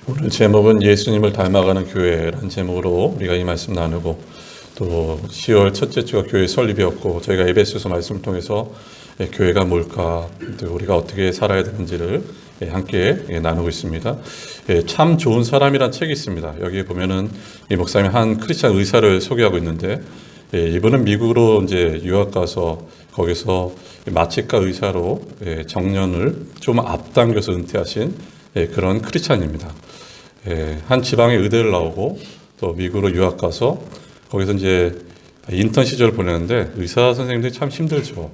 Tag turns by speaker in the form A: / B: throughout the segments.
A: 오늘 제목은 예수님을 닮아가는 교회라는 제목으로 우리가 이 말씀 나누고, 또 10월 첫째 주가 교회 설립이었고 저희가 에베소서 말씀을 통해서 교회가 뭘까, 또 우리가 어떻게 살아야 되는지를 함께 나누고 있습니다. 참 좋은 사람이란 책이 있습니다. 여기에 보면은 이 목사님이 한 크리스찬 의사를 소개하고 있는데, 이분은 미국으로 이제 유학 가서 거기서 마취과 의사로 정년을 좀 앞당겨서 은퇴하신 그런 크리스찬입니다. 한 지방의 의대를 나오고 또 미국으로 유학 가서 거기서 이제 인턴 시절을 보내는데, 의사 선생님들이 참 힘들죠.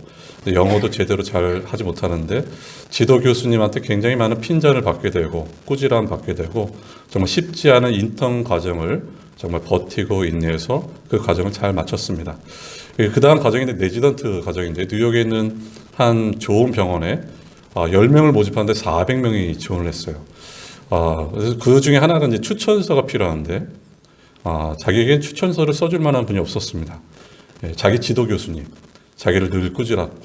A: 영어도 제대로 잘 하지 못하는데 지도 교수님한테 굉장히 많은 핀잔을 받게 되고 꾸지람 받게 되고, 정말 쉽지 않은 인턴 과정을 정말 버티고 인내해서 그 과정을 잘 마쳤습니다. 그 다음 과정이 레지던트 과정인데, 뉴욕에 있는 한 좋은 병원에 10명을 모집하는데 400명이 지원을 했어요. 그래서 그 중에 하나가 이제 추천서가 필요한데, 자기에겐 추천서를 써줄 만한 분이 없었습니다. 자기 지도 교수님, 자기를 늘 꾸지랐고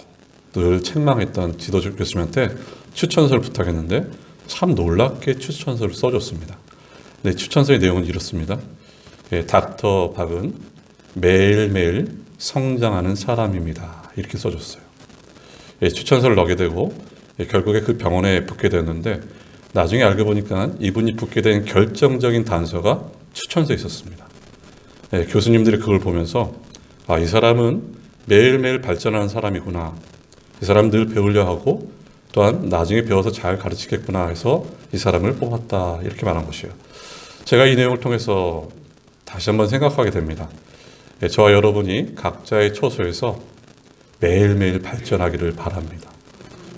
A: 늘 책망했던 지도 교수님한테 추천서를 부탁했는데 참 놀랍게 추천서를 써줬습니다. 네, 추천서의 내용은 이렇습니다. 닥터 박은 매일매일 성장하는 사람입니다. 이렇게 써줬어요. 추천서를 넣게 되고 결국에 그 병원에 붙게 됐는데, 나중에 알고 보니까 이분이 붙게 된 결정적인 단서가 추천서에 있었습니다. 교수님들이 그걸 보면서 이 사람은 매일매일 발전하는 사람이구나, 이 사람 늘 배우려 하고 또한 나중에 배워서 잘 가르치겠구나 해서 이 사람을 뽑았다, 이렇게 말한 것이에요. 제가 이 내용을 통해서 다시 한번 생각하게 됩니다. 저와 여러분이 각자의 처소에서 매일매일 발전하기를 바랍니다.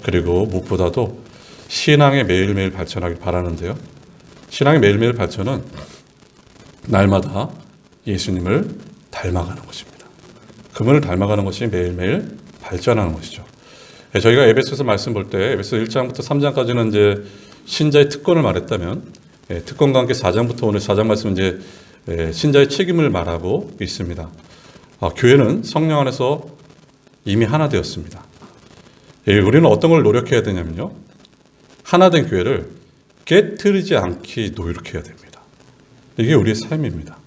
A: 그리고 무엇보다도 신앙의 매일매일 발전하길 바라는데요, 신앙의 매일매일 발전은 날마다 예수님을 닮아가는 것입니다. 그분을 닮아가는 것이 매일매일 발전하는 것이죠. 저희가 에베소서 말씀 볼 때 에베소 1장부터 3장까지는 이제 신자의 특권을 말했다면, 특권과 함께 4장부터 오늘 4장 말씀은 이제 신자의 책임을 말하고 있습니다. 교회는 성령 안에서 이미 하나 되었습니다. 우리는 어떤 걸 노력해야 되냐면요, 하나된 교회를 깨트리지 않기 노력해야 됩니다. 이게 우리의 삶입니다.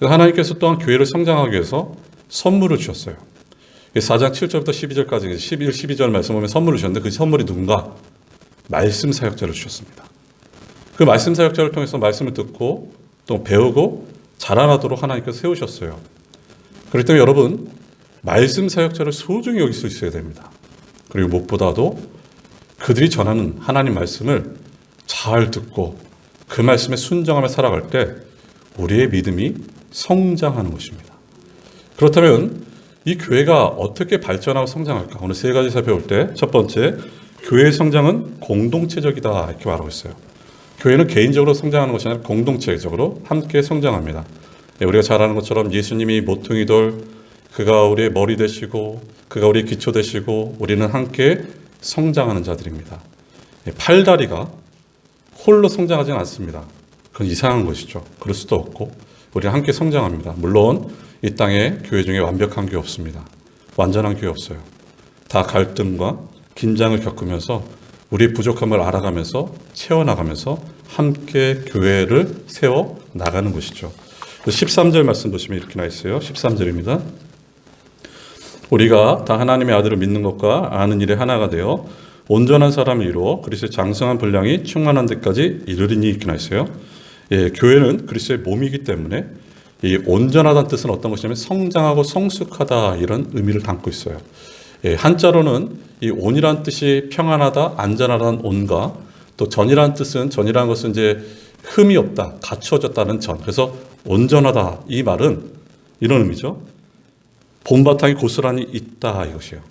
A: 하나님께서 또한 교회를 성장하기 위해서 선물을 주셨어요. 4장 7절부터 12절까지 11, 12절 말씀 보면 선물을 주셨는데, 그 선물이 누군가? 말씀 사역자를 주셨습니다. 그 말씀 사역자를 통해서 말씀을 듣고 또 배우고 자라나도록 하나님께서 세우셨어요. 그렇기 때문에 여러분, 말씀 사역자를 소중히 여길 수 있어야 됩니다. 그리고 무엇보다도 그들이 전하는 하나님 말씀을 잘 듣고 그 말씀에 순종하며 살아갈 때 우리의 믿음이 성장하는 것입니다. 그렇다면 이 교회가 어떻게 발전하고 성장할까? 오늘 세 가지 살펴볼 때, 첫 번째, 교회의 성장은 공동체적이다, 이렇게 말하고 있어요. 교회는 개인적으로 성장하는 것이 아니라 공동체적으로 함께 성장합니다. 우리가 잘 아는 것처럼 예수님이 모퉁이 돌, 그가 우리의 머리 되시고 그가 우리의 기초 되시고 우리는 함께 성장하는 자들입니다. 팔다리가 홀로 성장하지는 않습니다. 그건 이상한 것이죠. 그럴 수도 없고 우리는 함께 성장합니다. 물론 이 땅에 교회 중에 완벽한 교회 없습니다. 완전한 교회 없어요. 다 갈등과 긴장을 겪으면서 우리의 부족함을 알아가면서 채워나가면서 함께 교회를 세워 나가는 것이죠. 13절 말씀 보시면 이렇게 나와 있어요. 13절입니다. 우리가 다 하나님의 아들을 믿는 것과 아는 일에 하나가 되어 온전한 사람을 이루어 그리스도의 장성한 분량이 충만한 데까지 이르리니, 이렇게 나와 있어요. 교회는 그리스도의 몸이기 때문에 이 온전하다는 뜻은 어떤 것이냐면 성장하고 성숙하다, 이런 의미를 담고 있어요. 한자로는 이 온이라는 뜻이 평안하다, 안전하다는 온과, 또 전이라는 뜻은, 전이라는 것은 이제 흠이 없다, 갖추어졌다는 전. 그래서 온전하다, 이 말은 이런 의미죠. 본바탕이 고스란히 있다, 이것이에요.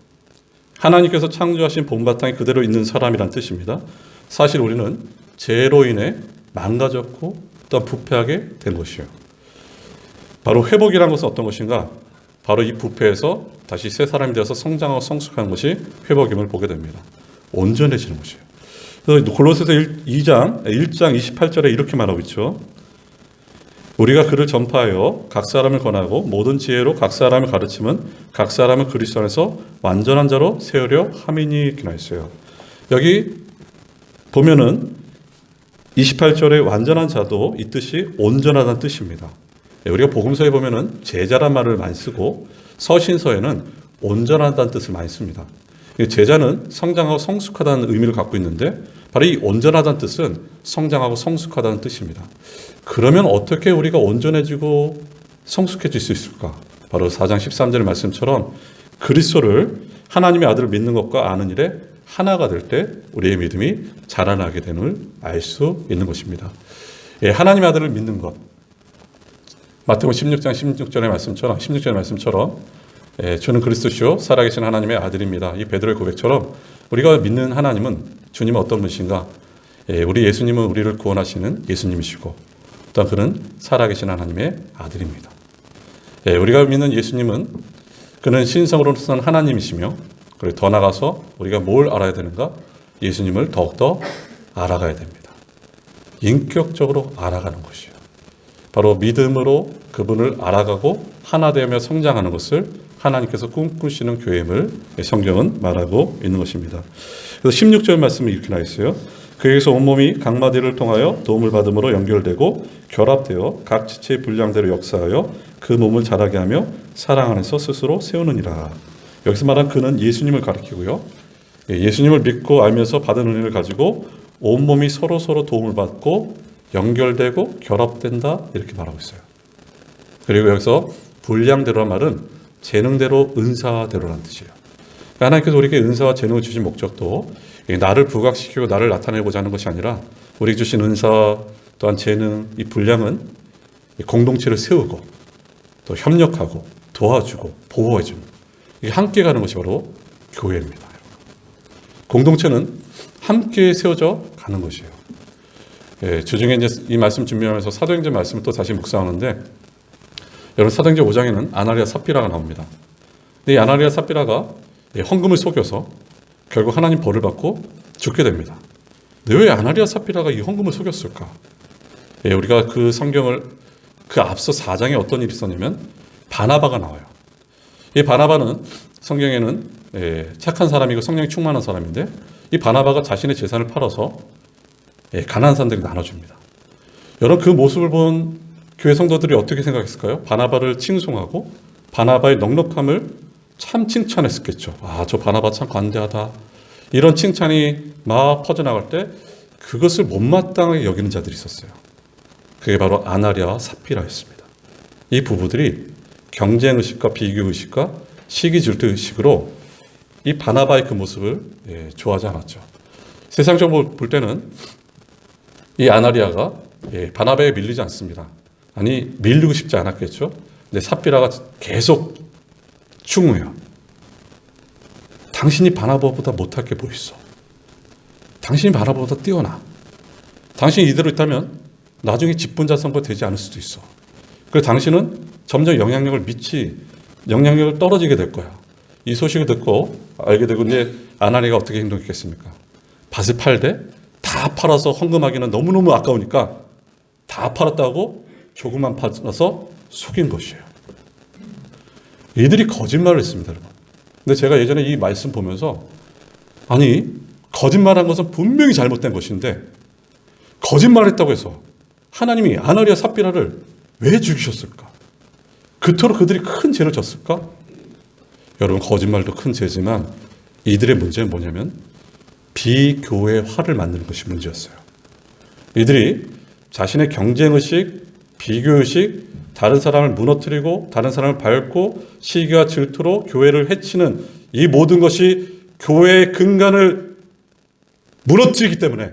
A: 하나님께서 창조하신 본바탕이 그대로 있는 사람이란 뜻입니다. 사실 우리는 죄로 인해 망가졌고 또한 부패하게 된 것이에요. 바로 회복이라는 것은 어떤 것인가? 바로 이 부패에서 다시 새 사람이 되어서 성장하고 성숙하는 것이 회복임을 보게 됩니다. 온전해지는 것이에요. 그래서 골로새서 1장 28절에 이렇게 말하고 있죠. 우리가 그를 전파하여 각 사람을 권하고 모든 지혜로 각 사람을 가르치면 각 사람을 그리스도 안에서 완전한 자로 세우려 함이니, 이렇게 나와 있어요. 여기 보면은 28절의 완전한 자도 이 뜻이 온전하다는 뜻입니다. 우리가 복음서에 보면은 제자란 말을 많이 쓰고 서신서에는 온전하다는 뜻을 많이 씁니다. 제자는 성장하고 성숙하다는 의미를 갖고 있는데 바로 이 온전하다는 뜻은 성장하고 성숙하다는 뜻입니다. 그러면 어떻게 우리가 온전해지고 성숙해질 수 있을까? 바로 4장 13절의 말씀처럼 그리스도를 하나님의 아들을 믿는 것과 아는 일에 하나가 될 때 우리의 믿음이 자라나게 됨을 알 수 있는 것입니다. 하나님의 아들을 믿는 것. 마태복음 16장 16절의 말씀처럼 주는 그리스도시요 살아계신 하나님의 아들입니다. 이 베드로의 고백처럼 우리가 믿는 하나님은 주님은 어떤 분이신가? 우리 예수님은 우리를 구원하시는 예수님이시고 또한 그는 살아계신 하나님의 아들입니다. 우리가 믿는 예수님은 그는 신성으로서는 하나님이시며 그리고 더 나아가서 우리가 뭘 알아야 되는가? 예수님을 더욱더 알아가야 됩니다. 인격적으로 알아가는 것이요. 바로 믿음으로 그분을 알아가고 하나 되며 성장하는 것을 하나님께서 꿈꾸시는 교회임을 성경은 말하고 있는 것입니다. 그래서 16절 말씀이 이렇게 나와 있어요. 그에게서 온몸이 각 마디를 통하여 도움을 받음으로 연결되고 결합되어 각 지체의 분량대로 역사하여 그 몸을 자라게 하며 사랑 안에서 스스로 세우느니라. 여기서 말한 그는 예수님을 가리키고요. 예수님을 믿고 알면서 받은 은혜를 가지고 온몸이 서로 도움을 받고 연결되고 결합된다 이렇게 말하고 있어요. 그리고 여기서 분량대로란 말은 재능대로 은사대로라는 뜻이에요. 그러니까 하나님께서 우리에게 은사와 재능을 주신 목적도 나를 부각시키고 나를 나타내고자 하는 것이 아니라 우리에게 주신 은사 또한 재능, 이 분량은 공동체를 세우고 또 협력하고 도와주고 보호해주는 이게 함께 가는 것이 바로 교회입니다. 공동체는 함께 세워져 가는 것이에요. 주중에 이제 이 말씀 준비하면서 사도행전 말씀을 또 다시 묵상하는데 여러분 사도행전 5장에는 아나리아 삽비라가 나옵니다. 근데 이 아나리아 삽비라가 헌금을 속여서 결국 하나님 벌을 받고 죽게 됩니다. 근데 왜 아나리아 삽비라가 이 헌금을 속였을까? 우리가 그 성경을 그 앞서 4장에 어떤 일이 있었냐면 바나바가 나와요. 이 바나바는 성경에는 착한 사람이고 성령이 충만한 사람인데 이 바나바가 자신의 재산을 팔아서 가난한 사람들에게 나눠줍니다. 여러분 그 모습을 본 교회 성도들이 어떻게 생각했을까요? 바나바를 칭송하고 바나바의 넉넉함을 참 칭찬했었겠죠. 저 바나바 참 관대하다. 이런 칭찬이 막 퍼져나갈 때 그것을 못마땅하게 여기는 자들이 있었어요. 그게 바로 아나리아와 삽비라였습니다. 이 부부들이 경쟁의식과 비교의식과 시기질투의식으로 이 바나바의 그 모습을 좋아하지 않았죠. 세상적으로 볼 때는 이 아나리아가 바나바에 밀리지 않습니다. 아니 밀리고 싶지 않았겠죠. 근데 삽비라가 계속 충우해요. 당신이 바나바보다 못할 게 뭐 있어? 당신이 바나바보다 뛰어나. 당신이 이대로 있다면 나중에 직분자 선거 되지 않을 수도 있어. 그래서 당신은 점점 영향력을 떨어지게 될 거야. 이 소식을 듣고 알게 되고 이제 아나니가 어떻게 행동했겠습니까? 밭을 팔되 다 팔아서 헌금하기는 너무너무 아까우니까 다 팔았다고 조금만 팔아서 속인 것이에요. 이들이 거짓말을 했습니다, 여러분. 근데 제가 예전에 이 말씀 보면서 아니 거짓말한 것은 분명히 잘못된 것인데 거짓말했다고 해서 하나님이 아나리아 삽비라를 왜 죽이셨을까? 그토록 그들이 큰 죄를 졌을까? 여러분 거짓말도 큰 죄지만 이들의 문제는 뭐냐면 비교회화를 만드는 것이 문제였어요. 이들이 자신의 경쟁의식, 비교의식, 다른 사람을 무너뜨리고 다른 사람을 밟고 시기와 질투로 교회를 해치는 이 모든 것이 교회의 근간을 무너뜨리기 때문에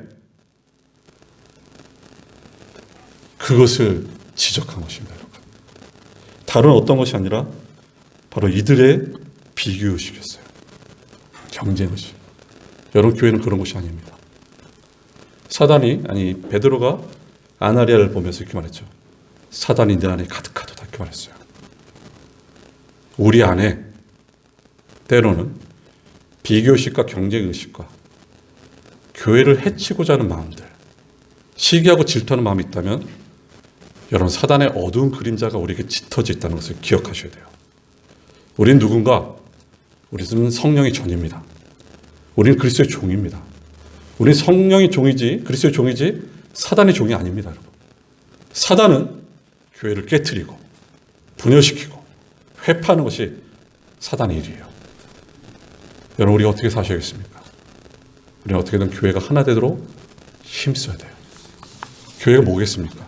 A: 그것을 지적한 것입니다. 다른 어떤 것이 아니라 바로 이들의 비교의식이었어요. 경쟁의식. 여러분 교회는 그런 곳이 아닙니다. 베드로가 아나리아를 보면서 이렇게 말했죠. 사단이 내 안에 가득하도다 이렇게 말했어요. 우리 안에 때로는 비교의식과 경쟁의식과 교회를 해치고자 하는 마음들, 시기하고 질투하는 마음이 있다면 여러분 사단의 어두운 그림자가 우리에게 짙어져 있다는 것을 기억하셔야 돼요. 우린 누군가? 우리는 성령의 전입니다. 우리는 그리스도의 종입니다. 우리는 성령의 종이지 그리스도의 종이지 사단의 종이 아닙니다, 여러분. 사단은 교회를 깨트리고 분열시키고 회파하는 것이 사단의 일이에요. 여러분, 우리가 어떻게 사셔야겠습니까? 우리는 어떻게든 교회가 하나 되도록 힘써야 돼요. 교회가 뭐겠습니까?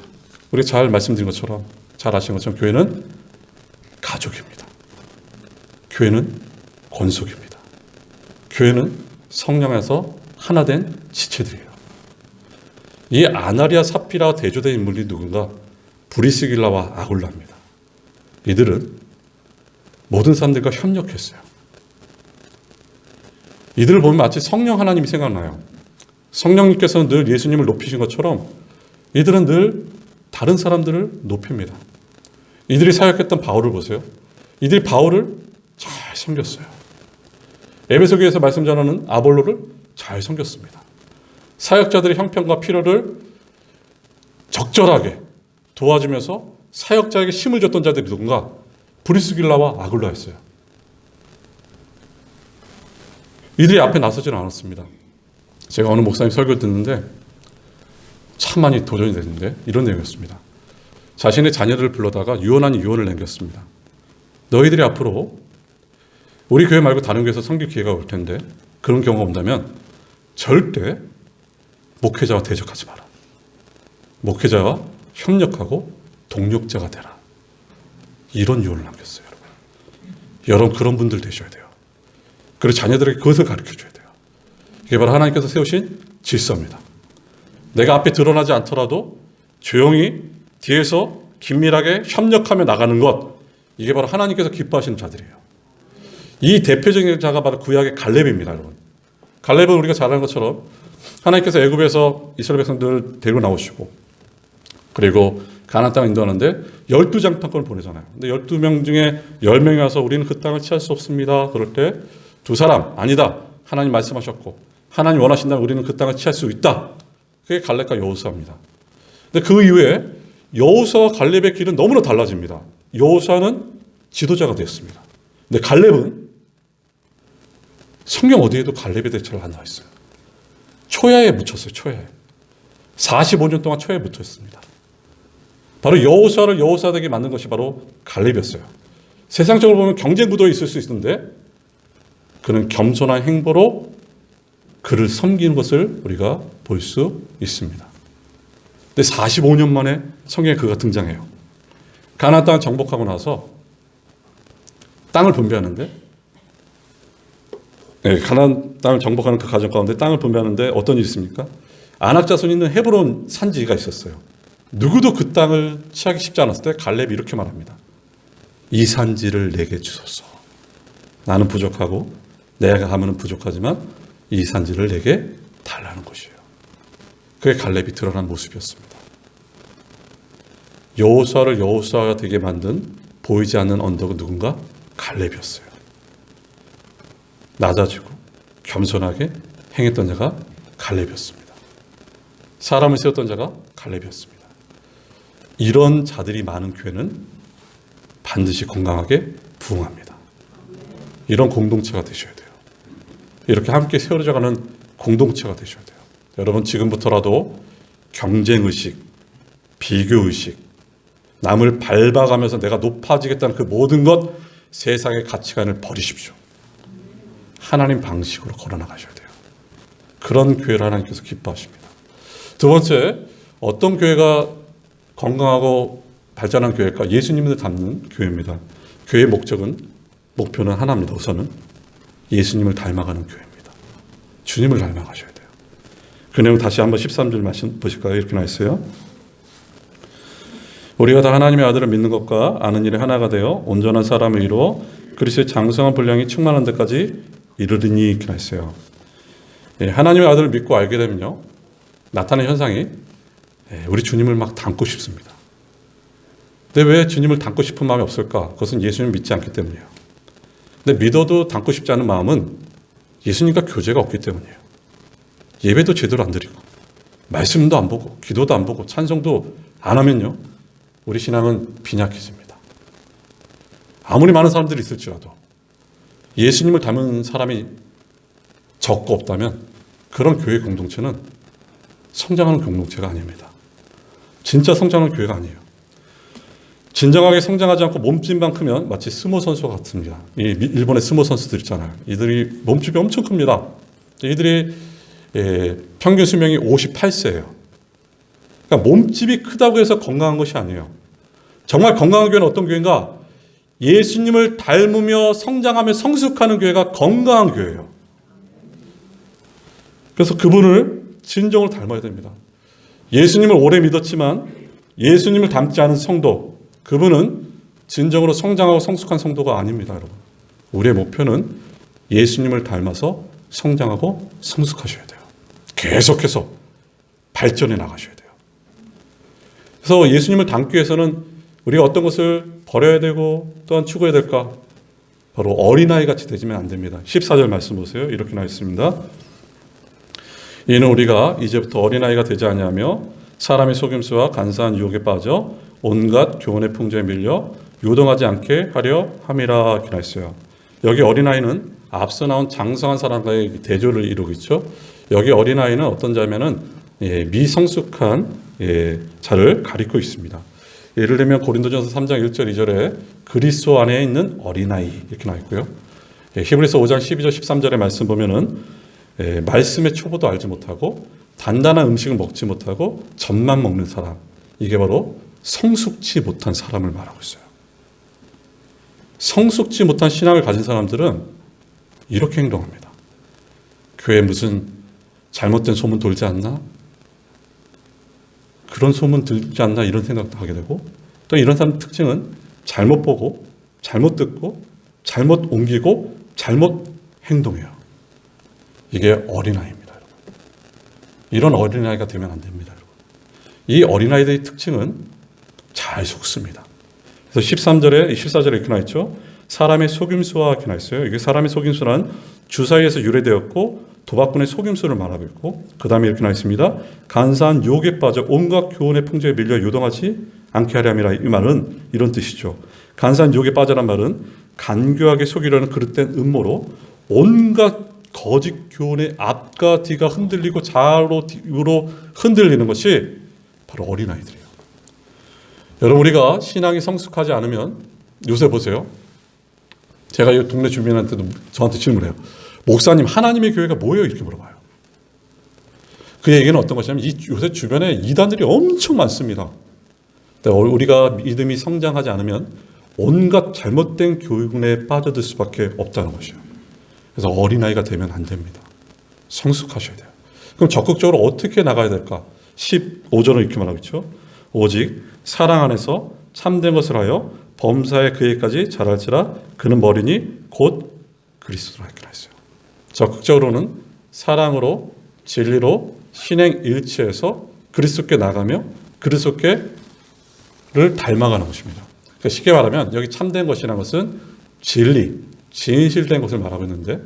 A: 우리가 잘 말씀드린 것처럼, 잘 아시는 것처럼 교회는 가족입니다. 교회는 권속입니다. 교회는 성령 안에서 하나 된 지체들이에요. 이 아나리아 사피라와 대조된 인물이 누군가? 브리스길라와 아굴라입니다. 이들은 모든 사람들과 협력했어요. 이들을 보면 마치 성령 하나님이 생각나요. 성령님께서는 늘 예수님을 높이신 것처럼 이들은 늘 다른 사람들을 높입니다. 이들이 사역했던 바울을 보세요. 이들이 바울을 잘 섬겼어요. 에베소 교회에서 말씀 전하는 아볼로를 잘 섬겼습니다. 사역자들의 형편과 필요를 적절하게 도와주면서 사역자에게 힘을 줬던 자들이 누군가? 브리스길라와 아굴라였어요. 이들이 앞에 나서지는 않았습니다. 제가 어느 목사님 설교를 듣는데 참 많이 도전이 됐는데 이런 내용이었습니다. 자신의 자녀들을 불러다가 유언 아닌 유언을 남겼습니다. 너희들이 앞으로 우리 교회 말고 다른 교회에서 섬길 기회가 올 텐데 그런 경우가 온다면 절대 목회자와 대적하지 마라. 목회자와 협력하고 동력자가 되라. 이런 유언을 남겼어요. 여러분 그런 분들 되셔야 돼요. 그리고 자녀들에게 그것을 가르쳐줘야 돼요. 이게 바로 하나님께서 세우신 질서입니다. 내가 앞에 드러나지 않더라도 조용히 뒤에서 긴밀하게 협력하며 나가는 것, 이게 바로 하나님께서 기뻐하시는 자들이에요. 이 대표적인 자가 바로 구약의 갈렙입니다. 여러분. 갈렙은 우리가 잘 아는 것처럼 하나님께서 애굽에서 이스라엘 백성들을 데리고 나오시고 그리고 가나안 땅을 인도하는데 12장판권을 보내잖아요. 근데 12명 중에 10명이 와서 우리는 그 땅을 취할 수 없습니다. 그럴 때 두 사람, 아니다. 하나님 말씀하셨고 하나님 원하신다면 우리는 그 땅을 취할 수 있다. 그게 갈렙과 여호수아입니다. 근데 그 이후에 여호수아와 갈렙의 길은 너무나 달라집니다. 여호수아는 지도자가 되었습니다. 근데 갈렙은 성경 어디에도 갈렙에 대해 잘 안 나와 있어요. 초야에 묻혔어요. 초야에. 45년 동안 초야에 묻혔습니다. 바로 여호수아를 여호수아 되게 만든 것이 바로 갈렙이었어요. 세상적으로 보면 경쟁 구도에 있을 수 있는데 그는 겸손한 행보로 그를 섬기는 것을 우리가 볼 수 있습니다. 근데 45년 만에 성경에 그가 등장해요. 가나안 땅을 정복하고 나서 땅을 분배하는데 가나안 땅을 정복하는 그 과정 가운데 땅을 분배하는데 어떤 일이 있습니까? 아낙 자손이 있는 헤브론 산지가 있었어요. 누구도 그 땅을 취하기 쉽지 않았을 때 갈렙이 이렇게 말합니다. 이 산지를 내게 주소서. 나는 부족하고 내가 가면은 부족하지만 이 산지를 내게 달라는 것이에요. 그게 갈렙이 드러난 모습이었습니다. 여호수아를 여호수아가 되게 만든 보이지 않는 언덕은 누군가? 갈렙이었어요. 낮아지고 겸손하게 행했던 자가 갈렙이었습니다. 사람을 세웠던 자가 갈렙이었습니다. 이런 자들이 많은 교회는 반드시 건강하게 부흥합니다. 이런 공동체가 되셔야 돼요. 이렇게 함께 세워져가는 공동체가 되셔야 돼요. 여러분 지금부터라도 경쟁의식, 비교의식, 남을 밟아가면서 내가 높아지겠다는 그 모든 것, 세상의 가치관을 버리십시오. 하나님 방식으로 걸어나가셔야 돼요. 그런 교회를 하나님께서 기뻐하십니다. 두 번째, 어떤 교회가 건강하고 발전한 교회일까? 예수님을 닮는 교회입니다. 교회의 목표는 하나입니다. 우선은 예수님을 닮아가는 교회입니다. 주님을 닮아가셔야 돼요. 그 내용 다시 한번 13절 말씀 보실까요? 이렇게 나와 있어요. 우리가 다 하나님의 아들을 믿는 것과 아는 일에 하나가 되어 온전한 사람을 이루어 그리스도의 장성한 분량이 충만한 데까지 이르리니 이렇게 나와 있어요. 하나님의 아들을 믿고 알게 되면요. 나타나는 현상이 우리 주님을 막 닮고 싶습니다. 근데 왜 주님을 닮고 싶은 마음이 없을까? 그것은 예수님을 믿지 않기 때문이에요. 근데 믿어도 닮고 싶지 않은 마음은 예수님과 교제가 없기 때문이에요. 예배도 제대로 안 드리고 말씀도 안 보고 기도도 안 보고 찬송도 안 하면요. 우리 신앙은 빈약해집니다. 아무리 많은 사람들이 있을지라도 예수님을 닮은 사람이 적고 없다면 그런 교회 공동체는 성장하는 공동체가 아닙니다. 진짜 성장하는 교회가 아니에요. 진정하게 성장하지 않고 몸집만 크면 마치 스모 선수와 같습니다. 이 일본의 스모 선수들 있잖아요. 이들이 몸집이 엄청 큽니다. 이들이 평균 수명이 58세예요. 그러니까 몸집이 크다고 해서 건강한 것이 아니에요. 정말 건강한 교회는 어떤 교회인가? 예수님을 닮으며 성장하며 성숙하는 교회가 건강한 교회예요. 그래서 그분을 진정으로 닮아야 됩니다. 예수님을 오래 믿었지만 예수님을 닮지 않은 성도, 그분은 진정으로 성장하고 성숙한 성도가 아닙니다, 여러분. 우리의 목표는 예수님을 닮아서 성장하고 성숙하셔야 돼요. 계속해서 발전해 나가셔야 돼요. 그래서 예수님을 닮기 위해서는 우리가 어떤 것을 버려야 되고 또한 추구해야 될까? 바로 어린아이 같이 되지면 안 됩니다. 14절 말씀 보세요. 이렇게 나와 있습니다. 이는 우리가 이제부터 어린아이가 되지 아니하며 사람의 속임수와 간사한 유혹에 빠져 온갖 교훈의 풍조에 밀려 요동하지 않게 하려 함이라 이렇게 나와 있어요. 여기 어린아이는 앞서 나온 장성한 사람과의 대조를 이루고 있죠. 여기 어린아이는 어떤 자면은 미성숙한 자를 가리고 있습니다. 예를 들면 고린도전서 3장 1절 2절에 그리스도 안에 있는 어린아이 이렇게 나와 있고요. 히브리서 5장 12절 13절의 말씀 보면은 말씀의 초보도 알지 못하고 단단한 음식을 먹지 못하고 젖만 먹는 사람, 이게 바로 성숙지 못한 사람을 말하고 있어요. 성숙지 못한 신앙을 가진 사람들은 이렇게 행동합니다. 교회에 무슨 잘못된 소문 돌지 않나? 그런 소문 들지 않나? 이런 생각도 하게 되고, 또 이런 사람 특징은 잘못 보고 잘못 듣고 잘못 옮기고 잘못 행동해요. 이게 어린아이입니다, 여러분. 이런 어린아이가 되면 안 됩니다, 여러분. 이 어린아이들의 특징은 잘 속습니다. 그래서 13절에 14절에 이렇게 나와 있죠. 사람의 속임수와 이렇게 나와 있어요. 이게 사람의 속임수란 주사위에서 유래되었고 도박꾼의 속임수를 말하고 있고, 그 다음에 이렇게 나와 있습니다. 간사한 유혹에 빠져 온갖 교훈의 풍조에 밀려 요동하지 않게 하려 함이라. 이 말은 이런 뜻이죠. 간사한 유혹에 빠져란 말은 간교하게 속이려는 그릇된 음모로 온갖 거짓 교훈의 앞과 뒤가 흔들리고 좌로 뒤로 흔들리는 것이 바로 어린아이들이에요. 여러분, 우리가 신앙이 성숙하지 않으면, 요새 보세요. 제가 이 동네 주민한테도 저한테 질문해요. 목사님, 하나님의 교회가 뭐예요? 이렇게 물어봐요. 그 얘기는 어떤 것이냐면 요새 주변에 이단들이 엄청 많습니다. 우리가 믿음이 성장하지 않으면 온갖 잘못된 교훈에 빠져들 수밖에 없다는 것이에요. 그래서 어린아이가 되면 안 됩니다. 성숙하셔야 돼요. 그럼 적극적으로 어떻게 나가야 될까? 15절은 이렇게 말하고 있죠. 오직 사랑 안에서 참된 것을 하여 범사에 그에까지 자랄지라. 그는 머리니 곧 그리스도라. 이렇게 나있어요. 적극적으로는 사랑으로 진리로 신행 일치해서 그리스도께 나가며 그리스도께를 닮아가는 것입니다. 그러니까 쉽게 말하면 여기 참된 것이라는 것은 진리, 진실된 것을 말하고 있는데,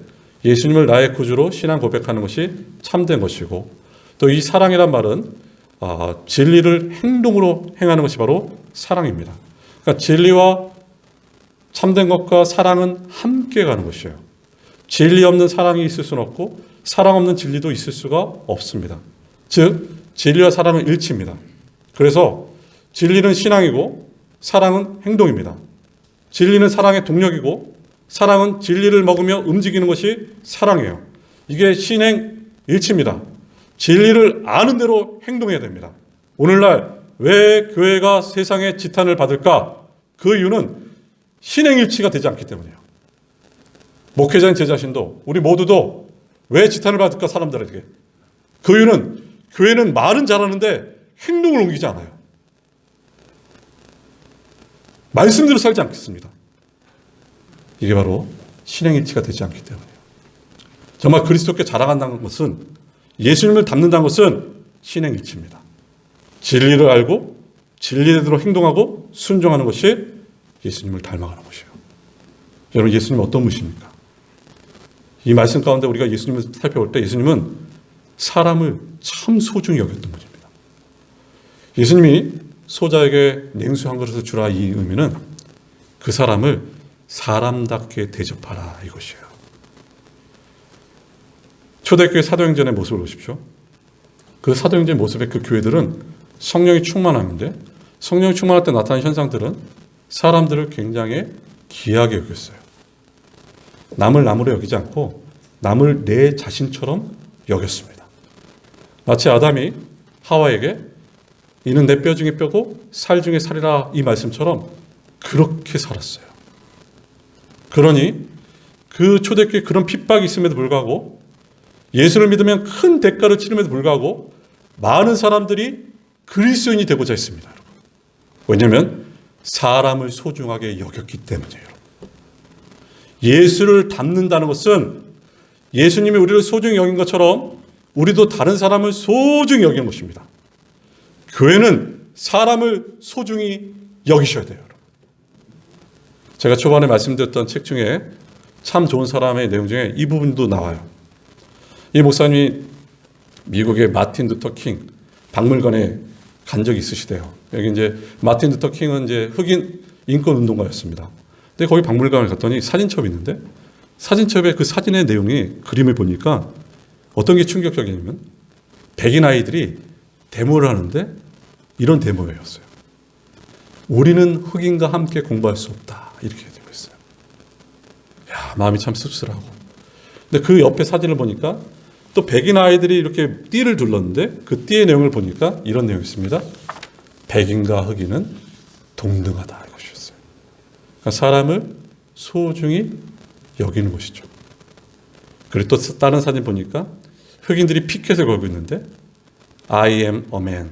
A: 예수님을 나의 구주로 신앙 고백하는 것이 참된 것이고, 또 이 사랑이란 말은 진리를 행동으로 행하는 것이 바로 사랑입니다. 그러니까 진리와 참된 것과 사랑은 함께 가는 것이에요. 진리 없는 사랑이 있을 수는 없고 사랑 없는 진리도 있을 수가 없습니다. 즉 진리와 사랑은 일치입니다. 그래서 진리는 신앙이고 사랑은 행동입니다. 진리는 사랑의 동력이고 사랑은 진리를 먹으며 움직이는 것이 사랑이에요. 이게 신행 일치입니다. 진리를 아는 대로 행동해야 됩니다. 오늘날 왜 교회가 세상의 지탄을 받을까? 그 이유는 신행일치가 되지 않기 때문이에요. 목회자인 제 자신도, 우리 모두도 왜 지탄을 받을까? 사람들에게. 그 이유는 교회는 말은 잘하는데 행동을 옮기지 않아요. 말씀대로 살지 않겠습니다. 이게 바로 신행일치가 되지 않기 때문이에요. 정말 그리스도께 자라간다는 것은, 예수님을 닮는다는 것은 신행일치입니다. 진리를 알고 진리대로 행동하고 순종하는 것이 예수님을 닮아가는 것이에요. 여러분, 예수님은 어떤 분이십니까? 이 말씀 가운데 우리가 예수님을 살펴볼 때 예수님은 사람을 참 소중히 여겼던 분입니다. 예수님이 소자에게 냉수 한 그릇을 주라, 이 의미는 그 사람을 사람답게 대접하라, 이것이에요. 초대교회 사도행전의 모습을 보십시오. 그 사도행전 모습의 그 교회들은 성령이 충만하는데 성령이 충만할 때 나타나는 현상들은 사람들을 굉장히 귀하게 여겼어요. 남을 남으로 여기지 않고 남을 내 자신처럼 여겼습니다. 마치 아담이 하와에게 이는 내 뼈 중에 뼈고 살 중에 살이라 이 말씀처럼 그렇게 살았어요. 그러니 그 초대교회 그런 핍박이 있음에도 불구하고 예수를 믿으면 큰 대가를 치름에도 불구하고 많은 사람들이 그리스도인이 되고자 했습니다. 왜냐하면 사람을 소중하게 여겼기 때문이에요. 예수를 닮는다는 것은 예수님이 우리를 소중히 여긴 것처럼 우리도 다른 사람을 소중히 여기는 것입니다. 교회는 사람을 소중히 여기셔야 돼요. 제가 초반에 말씀드렸던 책 중에 참 좋은 사람의 내용 중에 이 부분도 나와요. 이 목사님이 미국의 마틴 루터 킹 박물관에 간 적이 있으시대요. 여기 이제 마틴 루터 킹은 이제 흑인 인권 운동가였습니다. 근데 거기 박물관을 갔더니 사진첩이 있는데 사진첩의 그 사진의 내용이 그림을 보니까 어떤 게 충격적이냐면 백인 아이들이 데모를 하는데 이런 데모였어요. 우리는 흑인과 함께 공부할 수 없다. 이렇게 되고 있어요. 야, 마음이 참 씁쓸하고. 근데 그 옆에 사진을 보니까 또 백인 아이들이 이렇게 띠를 둘렀는데 그 띠의 내용을 보니까 이런 내용이 있습니다. 백인과 흑인은 동등하다 이것이었어요. 그러니까 사람을 소중히 여기는 것이죠. 그리고 또 다른 사진 보니까 흑인들이 피켓을 걸고 있는데 I am a man.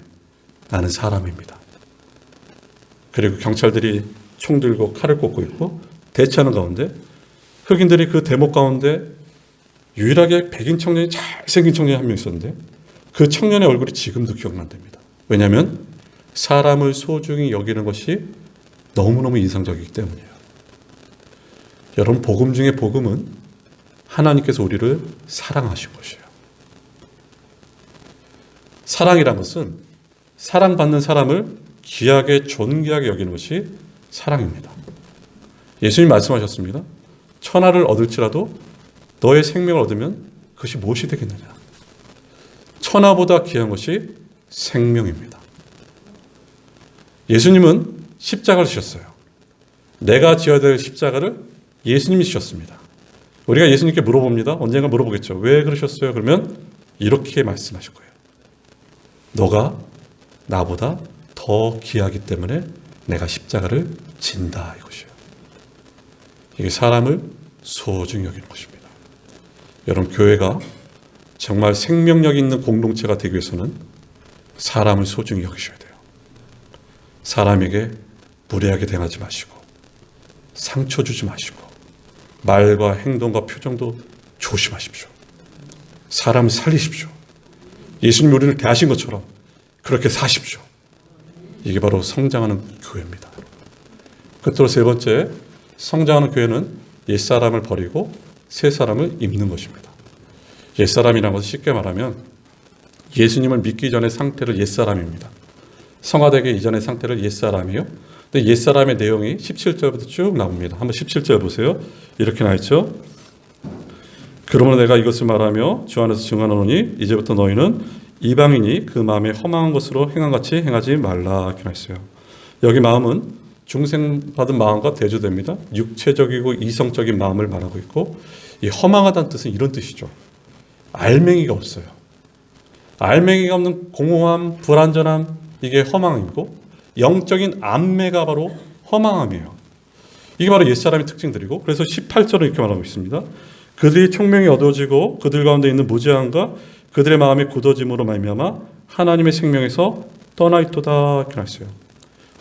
A: 나는 사람입니다. 그리고 경찰들이 총 들고 칼을 꽂고 있고 대치하는 가운데 흑인들이 그 대목 가운데 유일하게 백인 청년이 잘생긴 청년이 한 명 있었는데 그 청년의 얼굴이 지금도 기억난답니다. 왜냐하면 사람을 소중히 여기는 것이 너무너무 인상적이기 때문이에요. 여러분, 복음 중에 복음은 하나님께서 우리를 사랑하신 것이에요. 사랑이란 것은 사랑받는 사람을 귀하게 존귀하게 여기는 것이 사랑입니다. 예수님 말씀하셨습니다. 천하를 얻을지라도 너의 생명을 얻으면 그것이 무엇이 되겠느냐. 천하보다 귀한 것이 생명입니다. 예수님은 십자가를 지셨어요. 내가 지어야 될 십자가를 예수님이 지셨습니다. 우리가 예수님께 물어봅니다. 언젠가 물어보겠죠. 왜 그러셨어요? 그러면 이렇게 말씀하실 거예요. 너가 나보다 더 귀하기 때문에 내가 십자가를 진다 이것이에요. 이게 사람을 소중히 여기는 것입니다. 여러분, 교회가 정말 생명력 있는 공동체가 되기 위해서는 사람을 소중히 여기셔야 돼요. 사람에게 무례하게 대하지 마시고 상처 주지 마시고 말과 행동과 표정도 조심하십시오. 사람을 살리십시오. 예수님이 우리를 대하신 것처럼 그렇게 사십시오. 이게 바로 성장하는 교회입니다. 끝으로 세 번째, 성장하는 교회는 옛사람을 버리고 새 사람을 입는 것입니다. 옛사람이라는 것은 쉽게 말하면 예수님을 믿기 전의 상태를 옛사람입니다. 성화되기 이전의 상태를 옛사람이요. 근데 옛사람의 내용이 17절부터 쭉 나옵니다. 한번 17절 보세요. 이렇게 나있죠. 그러므로 내가 이것을 말하며 주 안에서 증언하노니 이제부터 너희는 이방인이 그 마음에 허망한 것으로 행함같이 행하지 말라 이렇게 나있어요. 여기 마음은 중생받은 마음과 대조됩니다. 육체적이고 이성적인 마음을 말하고 있고 이 허망하다는 뜻은 이런 뜻이죠. 알맹이가 없어요. 알맹이가 없는 공허함, 불완전함, 이게 허망이고 영적인 암매가 바로 허망함이에요. 이게 바로 옛사람의 특징들이고 그래서 18절은 이렇게 말하고 있습니다. 그들이 총명이 어두워지고 그들 가운데 있는 무지함과 그들의 마음이 굳어짐으로 말미암아 하나님의 생명에서 떠나 있도다 이렇게 나있어요.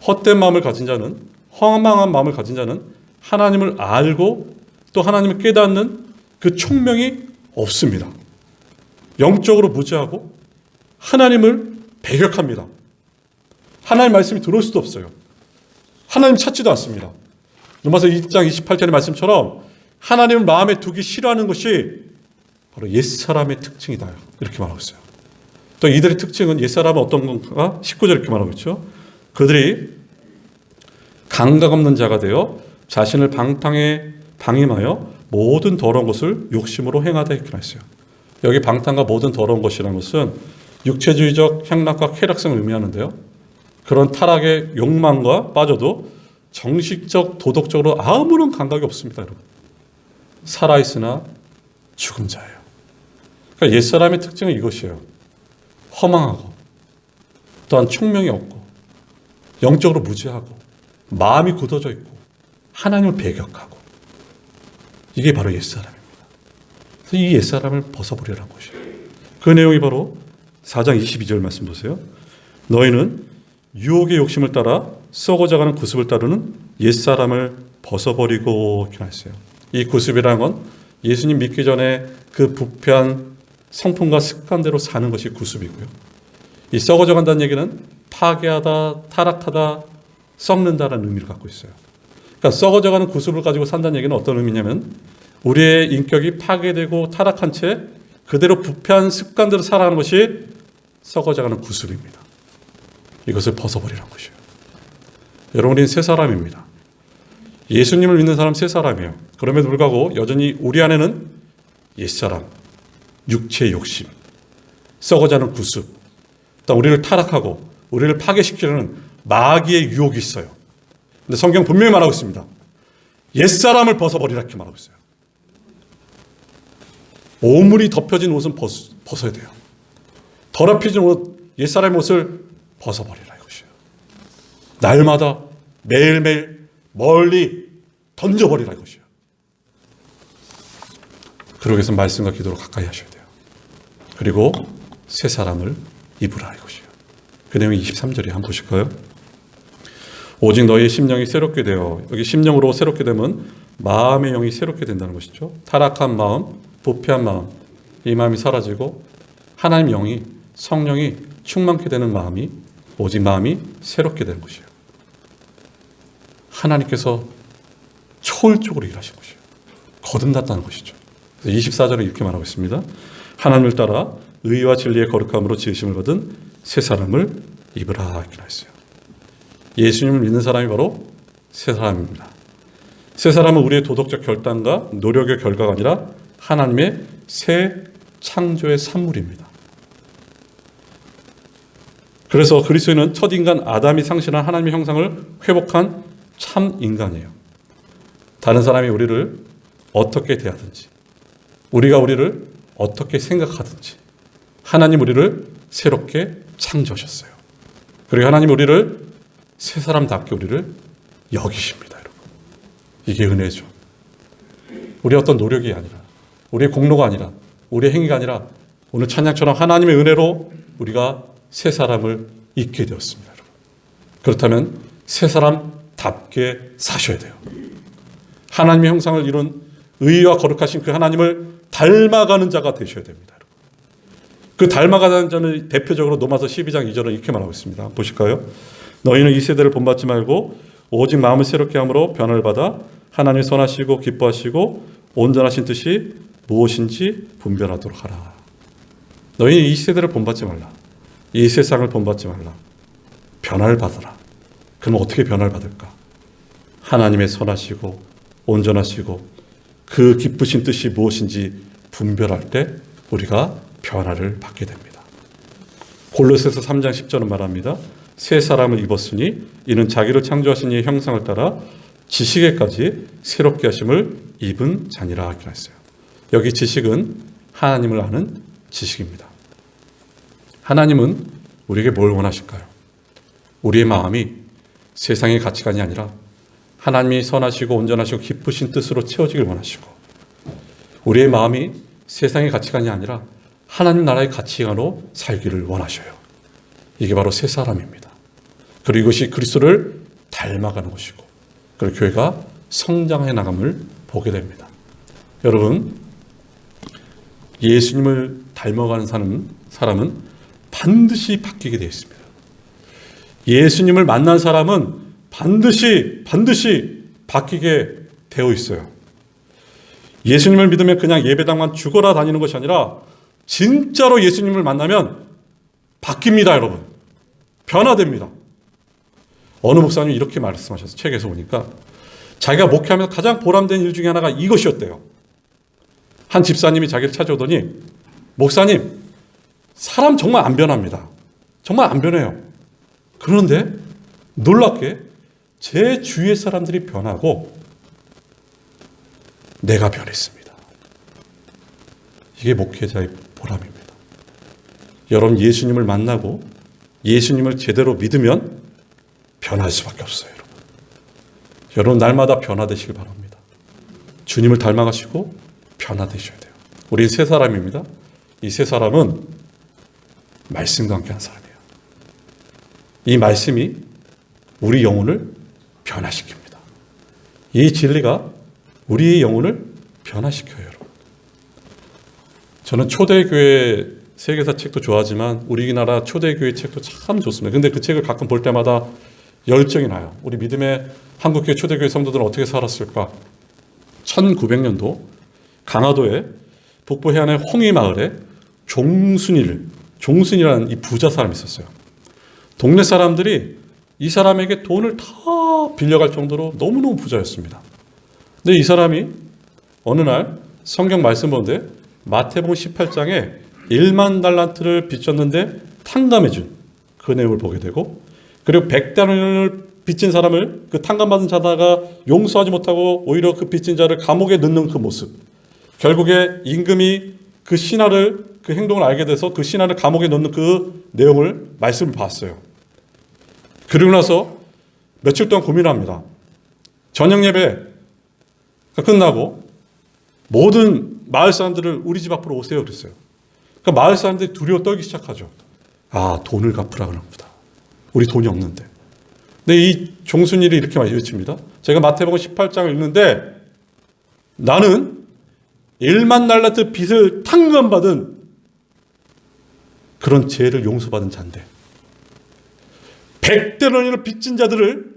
A: 헛된 마음을 가진 자는, 허망한 마음을 가진 자는 하나님을 알고 또 하나님을 깨닫는 그 총명이 없습니다. 영적으로 무지하고 하나님을 배격합니다. 하나님 말씀이 들어올 수도 없어요. 하나님 찾지도 않습니다. 로마서 2장 28절의 말씀처럼 하나님을 마음에 두기 싫어하는 것이 바로 옛사람의 특징이다. 이렇게 말하고 있어요. 또 이들의 특징은 옛사람은 어떤 건가? 19절 이렇게 말하고 있죠. 그들이 감각 없는 자가 되어 자신을 방임하여 모든 더러운 것을 욕심으로 행하다 이렇게 말했어요. 여기 방탕과 모든 더러운 것이라는 것은 육체주의적 향락과 쾌락성을 의미하는데요. 그런 타락의 욕망과 빠져도 정식적 도덕적으로 아무런 감각이 없습니다. 여러분. 살아있으나 죽은 자예요. 그러니까 옛사람의 특징은 이것이에요. 허망하고 또한 총명이 없고 영적으로 무지하고 마음이 굳어져 있고 하나님을 배격하고 이게 바로 옛사람입니다. 그래서 이 옛사람을 벗어버리라는 것이에요. 그 내용이 바로 4장 22절 말씀 보세요. 너희는 유혹의 욕심을 따라 썩어져가는 구습을 따르는 옛사람을 벗어버리고 이렇게 했어요. 이 구습이라는 건 예수님 믿기 전에 그 부패한 성품과 습관대로 사는 것이 구습이고요. 이 썩어져간다는 얘기는 파괴하다, 타락하다, 썩는다라는 의미를 갖고 있어요. 그러니까 썩어져가는 구습을 가지고 산다는 얘기는 어떤 의미냐면 우리의 인격이 파괴되고 타락한 채 그대로 부패한 습관대로 살아가는 것이 썩어져가는 구습입니다. 이것을 벗어버리라는 것이에요. 여러분, 우리는 새 사람입니다. 예수님을 믿는 사람 새 사람이에요. 그럼에도 불구하고 여전히 우리 안에는 옛사람, 육체의 욕심, 썩어가는 구습, 또 우리를 타락하고 우리를 파괴시키려는 마귀의 유혹이 있어요. 근데 성경 분명히 말하고 있습니다. 옛사람을 벗어버리라 이렇게 말하고 있어요. 오물이 덮여진 옷은 벗어야 돼요. 더럽혀진 옷, 옛사람의 옷을 벗어버리라 이것이에요. 날마다 매일매일 멀리 던져버리라 이것이에요. 그러기 위해서 말씀과 기도로 가까이 하셔야 돼요. 그리고 새 사람을 입으라 이것이에요. 그 내용이 23절에 한번 보실까요? 오직 너희의 심령이 새롭게 되어, 여기 심령으로 새롭게 되면 마음의 영이 새롭게 된다는 것이죠. 타락한 마음, 부패한 마음, 이 마음이 사라지고 하나님 영이, 성령이 충만케 되는 마음이, 오직 마음이 새롭게 되는 것이에요. 하나님께서 초월적으로 일하신 것이에요. 거듭났다는 것이죠. 24절에 이렇게 말하고 있습니다. 하나님을 따라 의와 진리의 거룩함으로 지으심을 받은 새 사람을 입으라 이렇게 했어요. 예수님을 믿는 사람이 바로 새 사람입니다. 새 사람은 우리의 도덕적 결단과 노력의 결과가 아니라 하나님의 새 창조의 산물입니다. 그래서 그리스도인은 첫 인간 아담이 상실한 하나님의 형상을 회복한 참 인간이에요. 다른 사람이 우리를 어떻게 대하든지, 우리가 우리를 어떻게 생각하든지 하나님 우리를 새롭게 창조하셨어요. 그리고 하나님 우리를 새 사람답게 우리를 여기십니다. 여러분. 이게 은혜죠. 우리의 어떤 노력이 아니라, 우리의 공로가 아니라, 우리의 행위가 아니라 오늘 찬양처럼 하나님의 은혜로 우리가 새 사람을 입게 되었습니다. 여러분. 그렇다면 새 사람답게 사셔야 돼요. 하나님의 형상을 이룬 의와 거룩하신 그 하나님을 닮아가는 자가 되셔야 됩니다. 여러분. 그 닮아가는 자는 대표적으로 로마서 12장 2절은 이렇게 말하고 있습니다. 보실까요? 너희는 이 세대를 본받지 말고 오직 마음을 새롭게 함으로 변화를 받아 하나님이 선하시고 기뻐하시고 온전하신 뜻이 무엇인지 분별하도록 하라. 너희는 이 세대를 본받지 말라. 이 세상을 본받지 말라. 변화를 받아라. 그럼 어떻게 변화를 받을까? 하나님의 선하시고 온전하시고 그 기쁘신 뜻이 무엇인지 분별할 때 우리가 변화를 받게 됩니다. 골로새서 3장 10절은 말합니다. 새 사람을 입었으니 이는 자기를 창조하신 이의 형상을 따라 지식에까지 새롭게 하심을 입은 자니라 이렇게 했어요. 여기 지식은 하나님을 아는 지식입니다. 하나님은 우리에게 뭘 원하실까요? 우리의 마음이 세상의 가치관이 아니라 하나님이 선하시고 온전하시고 기쁘신 뜻으로 채워지길 원하시고, 우리의 마음이 세상의 가치관이 아니라 하나님 나라의 가치관으로 살기를 원하셔요. 이게 바로 새 사람입니다. 그리고 이것이 그리스도를 닮아가는 것이고, 그리고 교회가 성장해 나감을 보게 됩니다. 여러분, 예수님을 닮아가는 사람은 반드시 바뀌게 되어 있습니다. 예수님을 만난 사람은 반드시 바뀌게 되어 있어요. 예수님을 믿으면 그냥 예배당만 죽어라 다니는 것이 아니라 진짜로 예수님을 만나면 바뀝니다. 여러분. 변화됩니다. 어느 목사님이 이렇게 말씀하셨어요. 책에서 보니까 자기가 목회하면서 가장 보람된 일 중에 하나가 이것이었대요. 한 집사님이 자기를 찾아오더니 목사님, 사람 정말 안 변합니다. 정말 안 변해요. 그런데 놀랍게 제 주위의 사람들이 변하고 내가 변했습니다. 이게 목회자의 보람입니다. 여러분 예수님을 만나고 예수님을 제대로 믿으면 변할 수밖에 없어요. 여러분 날마다 변화되시길 바랍니다. 주님을 닮아가시고 변화되셔야 돼요. 우리 세 사람입니다. 이 세 사람은 말씀과 함께한 사람이에요. 이 말씀이 우리 영혼을 변화시킵니다. 이 진리가 우리의 영혼을 변화시켜요. 여러분. 저는 초대교회 세계사 책도 좋아하지만 우리나라 초대교회 책도 참 좋습니다. 근데 그 책을 가끔 볼 때마다 열정이 나요. 우리 믿음의 한국교회 초대교회 성도들은 어떻게 살았을까? 1900년도 강화도의 북부 해안의 홍의마을에 종순이라는 이 부자 사람이 있었어요. 동네 사람들이 이 사람에게 돈을 다 빌려갈 정도로 너무너무 부자였습니다. 근데 이 사람이 어느 날 성경 말씀 보는데 마태복음 18장에 1만 달란트를 빚졌는데 탕감해준 그 내용을 보게 되고, 그리고 100달러를 빚진 사람을 그 탕감받은 자다가 용서하지 못하고 오히려 그 빚진 자를 감옥에 넣는 그 모습, 결국에 임금이 그 신하를, 그 행동을 알게 돼서 그 신하를 감옥에 넣는 그 내용을 말씀을 봤어요. 그리고 나서 며칠 동안 고민합니다. 저녁 예배가 끝나고 모든 마을 사람들을 우리 집 앞으로 오세요 그랬어요. 그러니까 마을 사람들이 두려워 떨기 시작하죠. 아, 돈을 갚으라 그러나 보다. 우리 돈이 없는데. 근데 이 종순일이 이렇게 외칩니다. 제가 마태복음 18장을 읽는데 나는 1만 달란트 빚을 탕감받은 그런 죄를 용서받은 자인데 100대너리를 빚진 자들을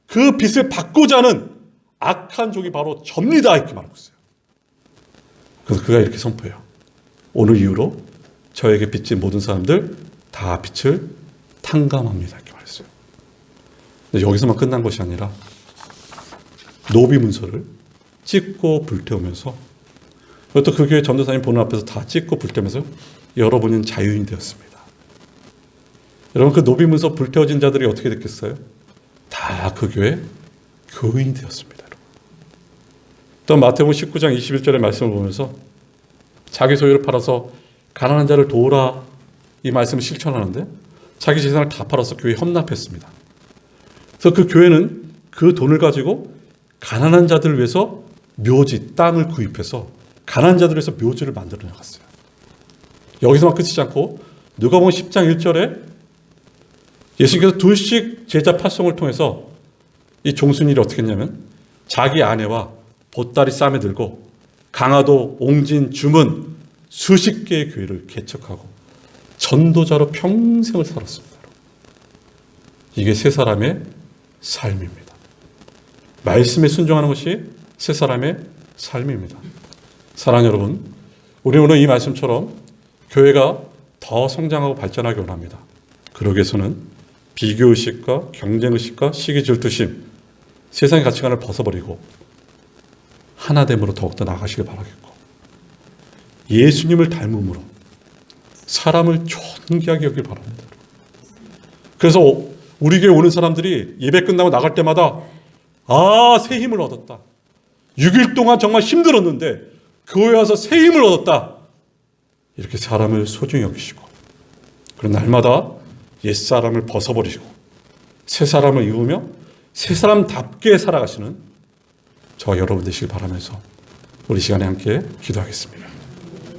A: 그 빚을 받고자 하는 악한 종이 바로 접니다 이렇게 말하고 있어요. 그래서 그가 이렇게 선포해요. 오늘 이후로 저에게 빚진 모든 사람들 다 빚을 탕감합니다 이렇게 말했어요. 근데 여기서만 끝난 것이 아니라 노비 문서를 찍고 불태우면서, 또 그 교회 전도사님 보는 앞에서 다 찍고 불태우면서 여러분은 자유인이 되었습니다. 여러분 그 노비 문서 불태워진 자들이 어떻게 됐겠어요? 다 그 교회 교인이 되었습니다. 또 마태복음 19장 21절의 말씀을 보면서 자기 소유를 팔아서 가난한 자를 도우라 이 말씀을 실천하는데 자기 재산을 다 팔아서 교회에 헌납했습니다. 그래서 그 교회는 그 돈을 가지고 가난한 자들을 위해서 묘지, 땅을 구입해서 가난한 자들을 위해서 묘지를 만들어 나갔어요. 여기서만 끝이지 않고 누가복음 10장 1절에 예수님께서 둘씩 제자 파송을 통해서 이 종순일이 어떻게 했냐면 자기 아내와 보따리 쌈에 들고 강화도, 옹진, 주문 수십 개의 교회를 개척하고 전도자로 평생을 살았습니다. 이게 세 사람의 삶입니다. 말씀에 순종하는 것이 세 사람의 삶입니다. 사랑하는 여러분, 우리는 오늘 이 말씀처럼 교회가 더 성장하고 발전하기 원합니다. 그러기 위해서는 비교의식과 경쟁의식과 시기질투심, 세상의 가치관을 벗어버리고 하나됨으로 더욱더 나가시길 바라겠고, 예수님을 닮음으로 사람을 존귀하게 여기길 바랍니다. 그래서 우리 교회 오는 사람들이 예배 끝나고 나갈 때마다 새 힘을 얻었다. 6일 동안 정말 힘들었는데 교회 와서 새 힘을 얻었다. 이렇게 사람을 소중히 여기시고, 그런 날마다 옛사람을 벗어버리시고 새 사람을 입으며 새 사람답게 살아가시는 저와 여러분 되시길 바라면서 우리 시간에 함께 기도하겠습니다.